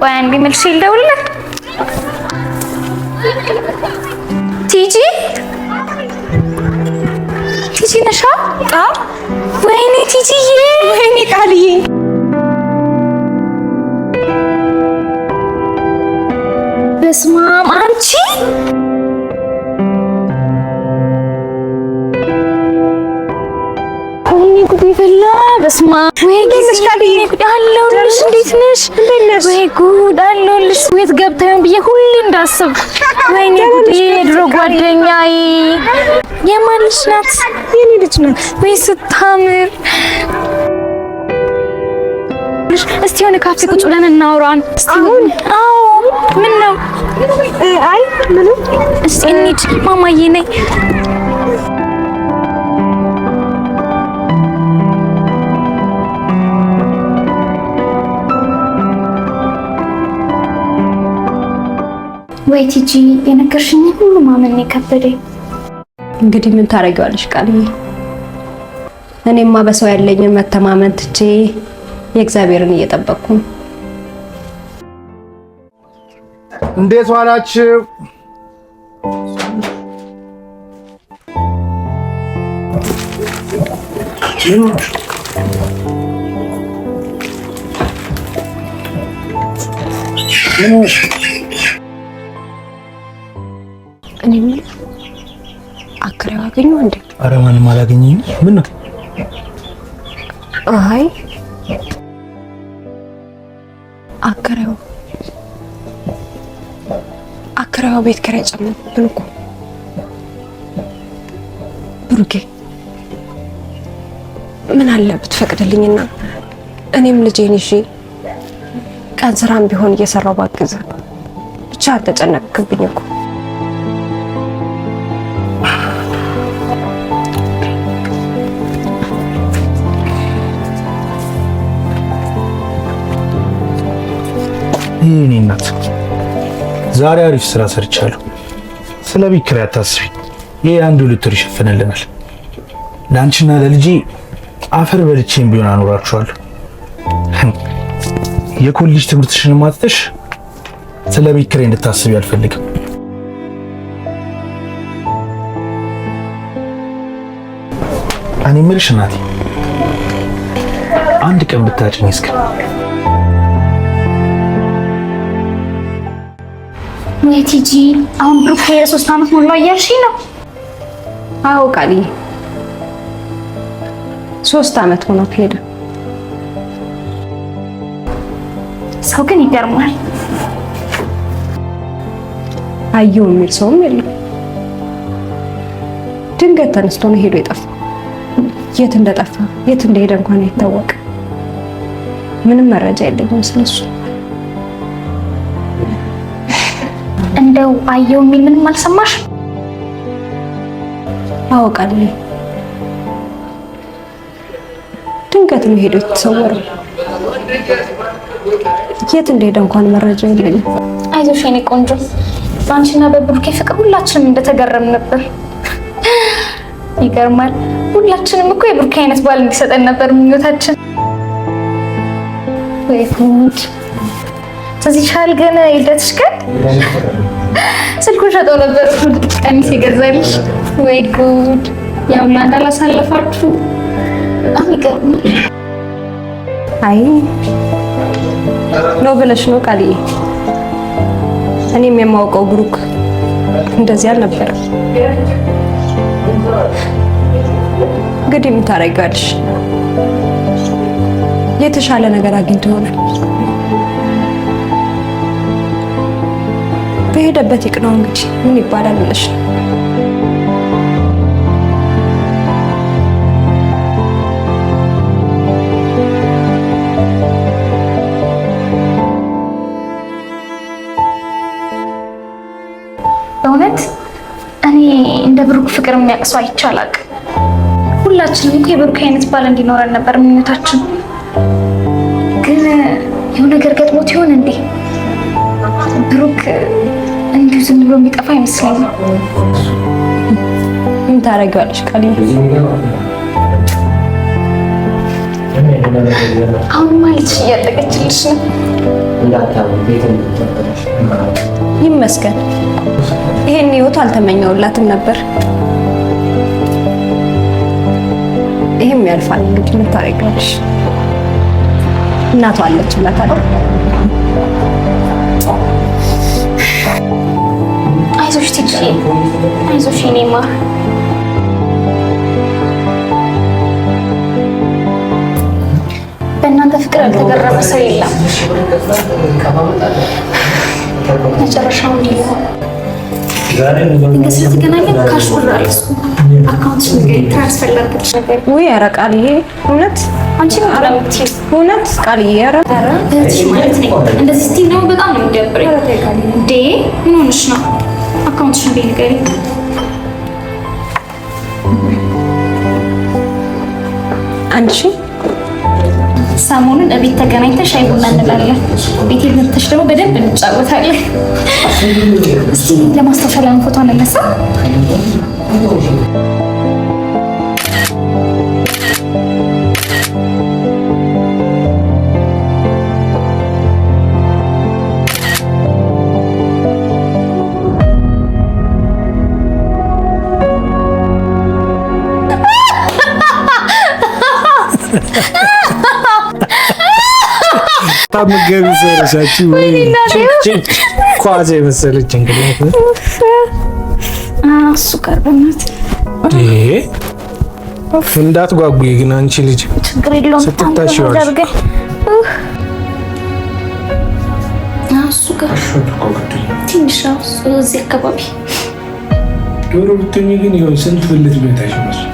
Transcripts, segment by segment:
ቆይ አንዴ መልሼ ልደውልልህ። ቲጂ ነሻ? ወይኔ ቲጂዬ፣ ወይኔ ቃልዬ፣ በስመ አብ አንቺ ጉድ ይፈላ። በስመ አብ ወይ ጉድ አለሁልሽ። እንዴት ነሽ? ወይ ጉድ አለሁልሽ። የት ገብታ ይሆን ብዬ ሁሌ እንዳስብ። ወይኔ ጉድ! የድሮ ጓደኛዬ የማን ልጅ ናት? የኔ ልጅ ናት። ወይ ስታምር! እስቲ የሆነ ካፌ ቁጭ ብለን እናውራን። አሁን? አዎ። ምን ነው? አይ ምንም። እስቲ እንሂድ። ማማዬ ነይ። ወይ ቲጂ፣ የነገርሽኝ ሁሉ ማመን የከበደኝ። እንግዲህ ምን ታረጊዋለሽ ቃልዬ? እኔማ በሰው ያለኝን መተማመን ትቼ የእግዚአብሔርን እየጠበቅኩ ነው። እንዴት ዋላችሁ? እኔ ምን አከራው አገኘው እንዴ? ኧረ ማንም አላገኘኝም። ምን ነው? አይ አከራው ቤት ኪራይ ጨመረብን እኮ ብሩኬ። ምን አለ ብትፈቅድልኝና እኔም ልጄን ይዤ ቀን ስራም ቢሆን እየሰራው ባግዘ። ብቻ አልተጨነቅክብኝ እኮ። የኔ እናት ዛሬ አሪፍ ስራ ሰርቻለሁ። ስለ ቤት ኪራይ አታስቢ። ይሄ 1-2 ወር ይሸፍንልናል። ለአንቺና ለልጄ አፈር በልቼም ቢሆን አኖራችኋለሁ። የኮሌጅ ትምህርትሽን ማጥተሽ ስለ ቤት ኪራይ እንድታስቢ አልፈልግም። እኔ የምልሽ እናቴ አንድ ቀን ብታጭኝ እስከ ወይ ቲጂ፣ አሁን ብሩክ የ3 ዓመት ሞላው እያልሽኝ ነው? አዎ ቃልዬ፣ 3 ዓመት ሆኖ ሄደ። ሰው ግን ይገርማል። አየሁ የሚል ሰውም የለም። ድንገት ተነስቶ ነው ሄዶ የጠፋ። የት እንደጠፋ የት እንደሄደ እንኳን አይታወቅ። ምንም መረጃ የለኝም ስለሱ። እንደው አየሁ የሚል ምንም አልሰማሽ? አውቃለሁ። ድንገት ነው ሄዶ የተሰወረው። የት እንደሄደ እንኳን መረጃ የለኝም። አይዞሽ የኔ ቆንጆ፣ በአንቺና በብሩኬ ፍቅር ሁላችንም እንደተገረም ነበር። ይገርማል። ሁላችንም እኮ የብሩኬ አይነት ባል እንዲሰጠን ነበር ምኞታችን። ወይ ጉድ! ስለዚህ ሻል ገና ይደትሽ ቀን ስልኩን ሸጠው ነበር ቀሚስ የገዛልሽ። ወይ ጉድ! ያው እናንተ አላሳለፋችሁ። በጣም ይገርማል። አይ ነው ብለሽ ነው ቃልዬ። እኔም የማውቀው ብሩክ እንደዚህ አልነበረም። እንግዲህ ምን ታደርጊዋለሽ? የተሻለ ነገር አግኝቶ ይሆናል። በሄደበት ይቅናው። እንግዲህ ምን ይባላል ብለሽ ነው። በእውነት እኔ እንደ ብሩክ ፍቅር የሚያቅሰው አይቻላቅ። ሁላችንም እኮ የብሩክ አይነት ባል እንዲኖረን ነበር ምኞታችን። ግን የሆነ ነገር ገጥሞት ይሆን እንዴ? ብሩክ እንዲሁ ዝም ብሎ የሚጠፋ አይመስለኝም። ምን ታረጋለሽ ቃልዬ? አሁን ማለት እያጠቀችልሽ ነው። ይመስገን። ይሄን ህይወት አልተመኘውላትም ነበር። ይሄም ያልፋል። እንግዲህ ምን ታረጋለሽ? እናቷ አለች ብላታለሁ። አይዞሽ ትጂ፣ አይዞሽ እኔማ በእናንተ ፍቅር ያልተገረመ ሰው የለም። መጨረሻው እንዲህ ነው። እንግዲህ ስለተገናኘን ካሽ ብር አልስኩ አካውንትሽ ንገሪኝ፣ ትራንስፈር ላድርግልሽ ነበር። ውይ ኧረ ቃልዬ እውነት አንቺ ምን አላምትይ? እውነት ቃልዬ ኧረ እህትሽ ማለት ነኝ። እንደዚህ ስትይ ነው በጣም ነው የሚደብረኝ። እንዴ ምን ሆነሽ ነው? አካውንትሽ ንገሪኝ። አንቺ ሰሞኑን እቤት ተገናኝተን ሻይ ቡና እንላለን። ቤት መጥተሽ ደግሞ በደንብ እንጫወታለን። እስቲ ለማስታወሻ ለምን ፎቶ እንነሳ? ታምገብ ሰረሻችሁ ኳዜ መሰለች እንግዲህ እሱ ቀርበናት እንዳትጓጉዬ ግን አንቺ ልጅ ችግር የለውም ስትታሽዋል። እሱ ጋር ትንሽ እዚህ አካባቢ ዶሮ ብትሆኚ ግን ይኸው ስንት ብልት ቤታሽ መስሎ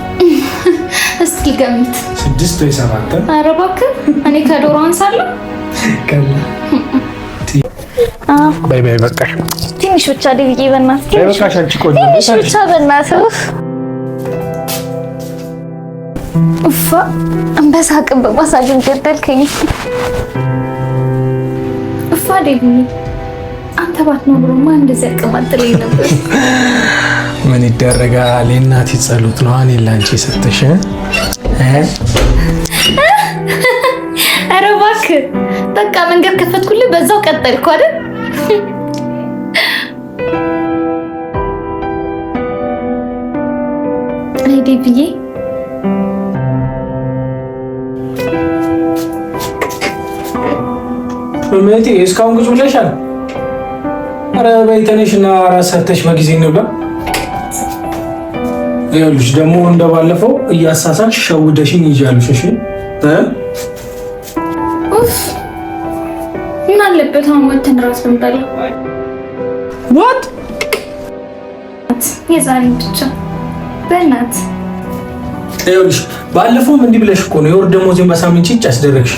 እስኪ ገምት። 6 ወይ 7? ኧረ እባክህ እኔ ከዶሮ አንሳለሁ። ባይ ባይ በቃሽ። ትንሽ ብቻ ደብዬ በእናትህ ባይ በቃሽ። አንቺ ቆንጆ ትንሽ ብቻ በእናትህ ኡፋ በሳቅም በማሳጅም ገደልከኝ። ኡፋ ደብዬ አንተ ባትኖርማ እንደዚህ አቀማጥለኝ ነበር። ምን ይደረጋል? የእናቴ ጸሎት ነው እኔ ላንቺ ሰጥተሽ ኧረ እባክህ በቃ መንገድ ከፈትኩልህ በዛው ቀጠልኩ አይደል? አይ ደብዬ እመቴ እስካሁን ቁጭ ብለሻል? ኧረ በይ ተነሽና ራስ ሰርተሽ በጊዜ እንብላ። ይኸውልሽ ደግሞ እንደባለፈው እያሳሳልሽ ሸውደሽኝ ይዣልሽ። እሺ ምን አለበት አሁን ወተን ራስ ብንበላ? ዋት የዛሬን ብቻ በእናትህ። ይኸውልሽ ባለፈውም እንዲህ ብለሽ እኮ ነው የወር ደመወዜን በሳምንት ጭጭ አስደረግሽ።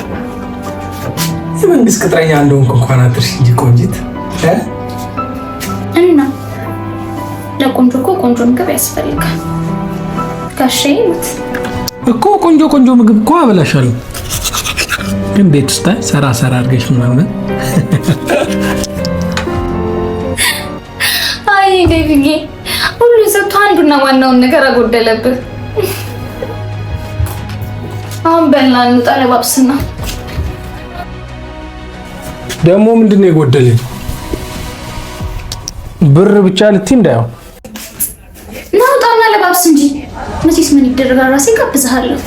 የመንግስት ቅጥረኛ እንደሆንኩ እንኳን አትርሽ እንጂ ቆንጂት። እና ለቆንጆ እኮ ቆንጆ ምግብ ያስፈልጋል። ጋሼ ይሙት እኮ ቆንጆ ምግብ እኮ አበላሻለሁ፣ ግን ቤት ውስጥ ሰራ አድርገሽ ምናምን። አይ ደብዬ ሁሉ ሰጥቶ አንዱና ዋናውን ነገር አጎደለብህ። አሁን በልና እንውጣ ለባብስና። ደግሞ ምንድን ነው የጎደለኝ? ብር ብቻ ልትይ እንዳይው ናውጣና ለባብስ እንጂ መቼስ ምን ይደረጋል? ራሴ ጋብዝሃለሁ።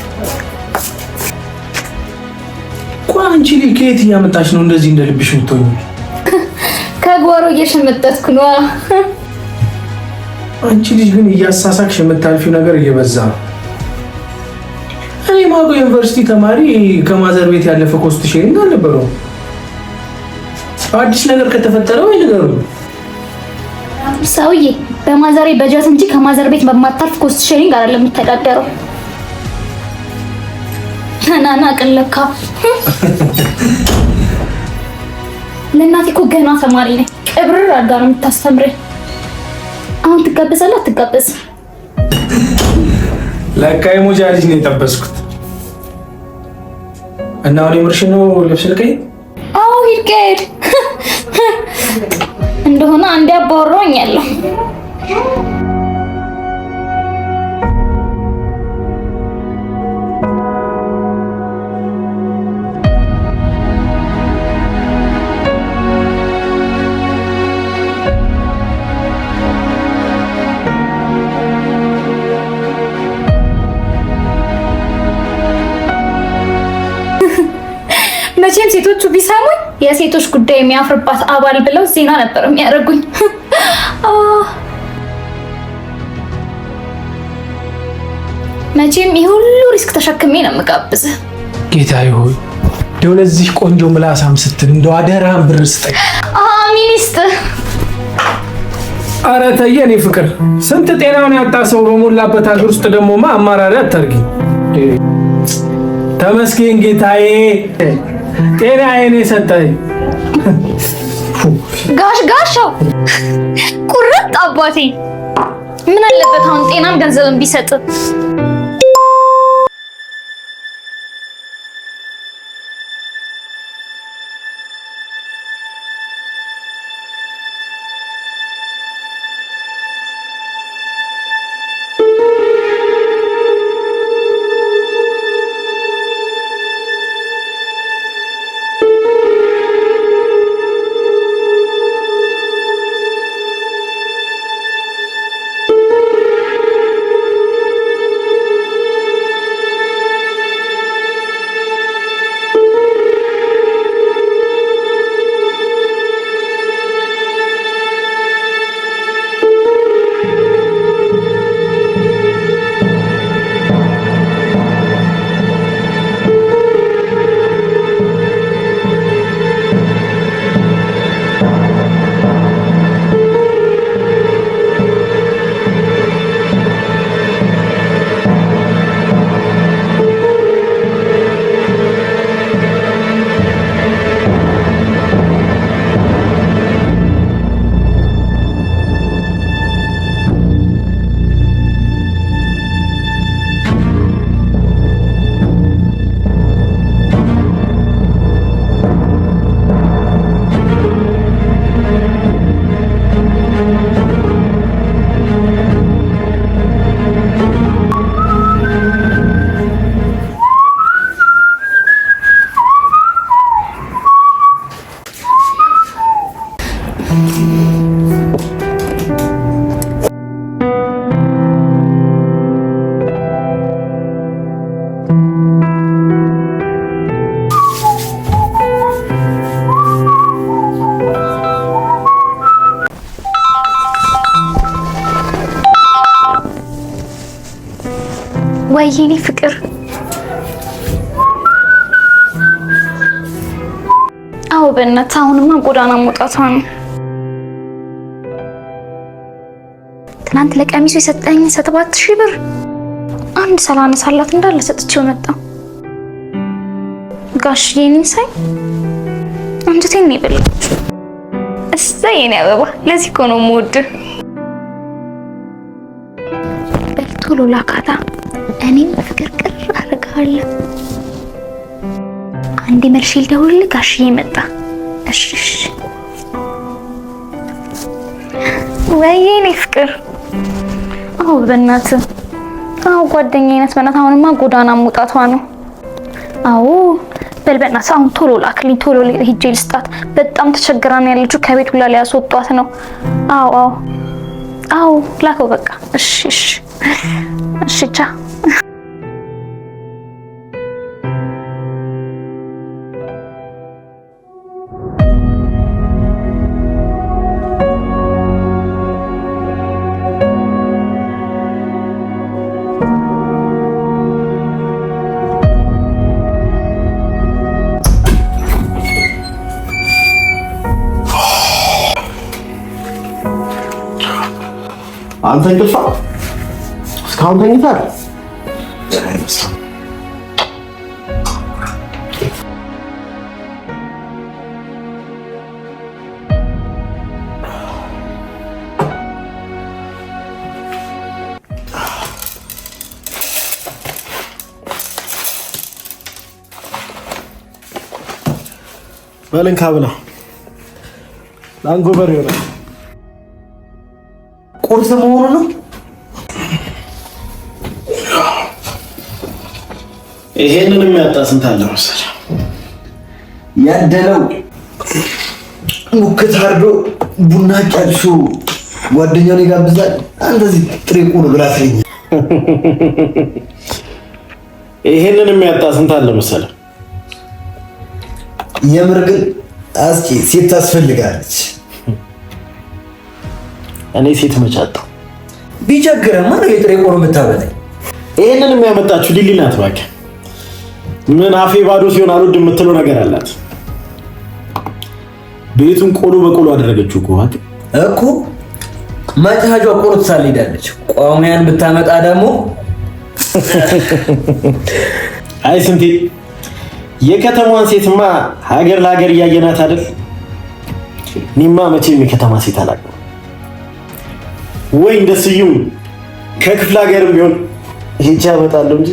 ቆይ አንቺ ልጅ ከየት እያመጣሽ ነው እንደዚህ እንደ ልብሽ የምትሆኚ? ከጓሮ እየሸመጠትኩ ነው። አንቺ ልጅ ግን እያሳሳቅሽ የምታልፊው ነገር እየበዛ ነው። እኔ ማቆ ዩኒቨርሲቲ ተማሪ ከማዘር ቤት ያለፈ ኮስት ሼሪንግ አልነበረው። አዲስ ነገር ከተፈጠረ ወይ ነገሩ ሰውዬ በማዘሬ በጀት እንጂ ከማዘር ቤት በማታርፍ ኮስት ሼሪንግ አይደለም የምተዳደረው። ተናና ቅለካ ለእናቴ እኮ ገና ተማሪ ነኝ። ቅብርር አድርጋ ነው የምታስተምረኝ። አሁን ትጋበዛለህ አትጋበዝ? ለካ የሞጃ ልጅ ነው የጠበስኩት። እና ወደ ምርሽ ነው ልብስ ልቀይ? አዎ ሂድ ከሄድ እንደሆነ አንዴ አባወራኝ ያለው ሴቶቹ ቢሰሙኝ የሴቶች ጉዳይ የሚያፍርባት አባል ብለው ዜና ነበር የሚያደርጉኝ። መቼም ይሄ ሁሉ ሪስክ ተሸክሜ ነው የምጋብዝህ። ጌታዬ ሆይ እንደው ለዚህ ቆንጆ ምላሳም ስትል እንደው አደራህን ብር ስጠኝ። አሜን ይስጥህ። ኧረ ተይ የኔ ፍቅር፣ ስንት ጤናውን ያጣ ሰው በሞላበት ሀገር ውስጥ ደግሞማ አማራሪ አታርጊ። ተመስገን ጌታዬ፣ ጤናዬን የሰጠኝ ጋሻው ቁርጥ አባቴ። ምን አለበት አሁን ጤናም ገንዘብም ቢሰጥ። ወይኔ ፍቅር፣ አዎ በእናትህ አሁንማ ጎዳና መውጣቷ ነው። ትናንት ለቀሚሱ የሰጠኝ 7000 ብር አንድ ሳላነሳላት እንዳለ ሰጥቼው መጣሁ። ጋሽዬ እኔን ሳይ አንጀቴን ነው የበላው። እሰይ የኔ አበባ፣ ለዚህ እኮ ነው የምወድህ። ቶሎ ላካታ፣ እኔም ፍቅር ቅር አደርግሃለሁ። አንዴ መልሼ ልደውልልህ፣ ጋሽዬ መጣ። እሺ ወይኔ ፍቅር፣ አዎ በእናትህ፣ አዎ ጓደኛዬ ናት በእናትህ። አሁንማ ጎዳና መውጣቷ ነው። አዎ በል በእናትህ አሁን ቶሎ ላክልኝ፣ ቶሎ ሂጄ ልስጣት። በጣም ተቸግራ ነው ያለችው፣ ከቤት ሁላ ሊያስወጧት ነው። አዎ ላከው በቃ። እሺ ቻ አንተ እንቅልፋ እስካሁን ተኝተሃል? በልን ካብላ ላንጎበር ይሆናል። ቁርስ መሆኑ ነው። ይሄንን የሚያጣ ስንት አለ መሰለህ? ያደለው ሙክት አርዶ ቡና ጨርሶ ጓደኛውን ይጋብዛል። አንተ እዚህ ጥሬ ቁር ብላት ነኝ። ይሄንን የሚያጣ ስንት አለ መሰለህ? የምር ግን እስኪ ሴት ታስፈልጋለች። እኔ ሴት መጫጣው ቢቸግረማ ነው የጥሬ ቆሎ የምታበላኝ። ይሄንን የሚያመጣችሁ ሊሊ ናት። እባክህ ምን አፌ ባዶ ሲሆን አልወድም የምትለው ነገር አላት። ቤቱን ቆሎ በቆሎ አደረገችው እኮ ማጫጇ ቆሎ ትሳልዳለች። ቋሚያን ብታመጣ ደግሞ አይ ስንቴ የከተማዋን ሴትማ ሀገር ለሀገር እያየናት አይደል? እኔማ መቼም የከተማ ሴት አላውቅም። ወይ እንደ ስዩም ከክፍለ ሀገርም ቢሆን ሄጄ አመጣለሁ እንጂ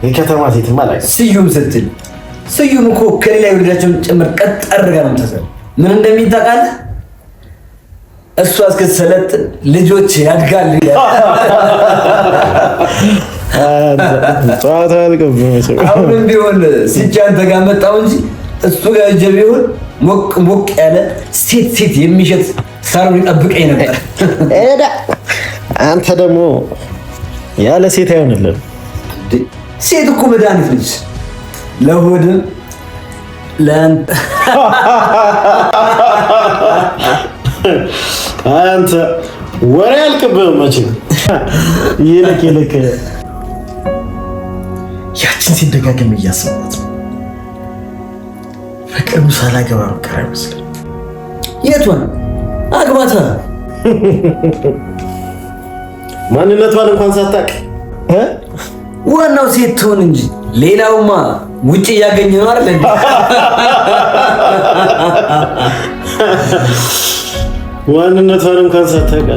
የከተማ ሴትማ አላውቅም። ስዩም ስትል ስዩም እኮ ከሌላ የወለዳቸውን ጭምር ቀጥ አድርጋ ነው የምታሰለው። ምን እንደሚታቃለ እሷ እስክትሰለጥን ልጆች ያድጋሉ። ጨዋታ አሁንም ቢሆን ሲቻን ጋር መጣው እንጂ እሱ ጋር እጀ ቢሆን ሞቅ ያለ ሴት የሚሸት ሳሎን ይጠብቀኝ ነበር። አንተ ደግሞ ያለ ሴት አይሆንልህም። ሴት እኮ መድኃኒት ነች ለሆድም አንተ ወሬ አልቅብህም መቼም። ይልቅ ያችን ሲደጋገም እያሰባት በቅርቡ ሳላገባ መከራ ይመስላል። የቷን አግባታ? ማንነቷን እንኳን ሳታውቅ ዋናው ሴት ትሆን እንጂ ሌላውማ ውጪ እያገኘ ነው አይደል? ማንነቷን እንኳን ሳታውቅ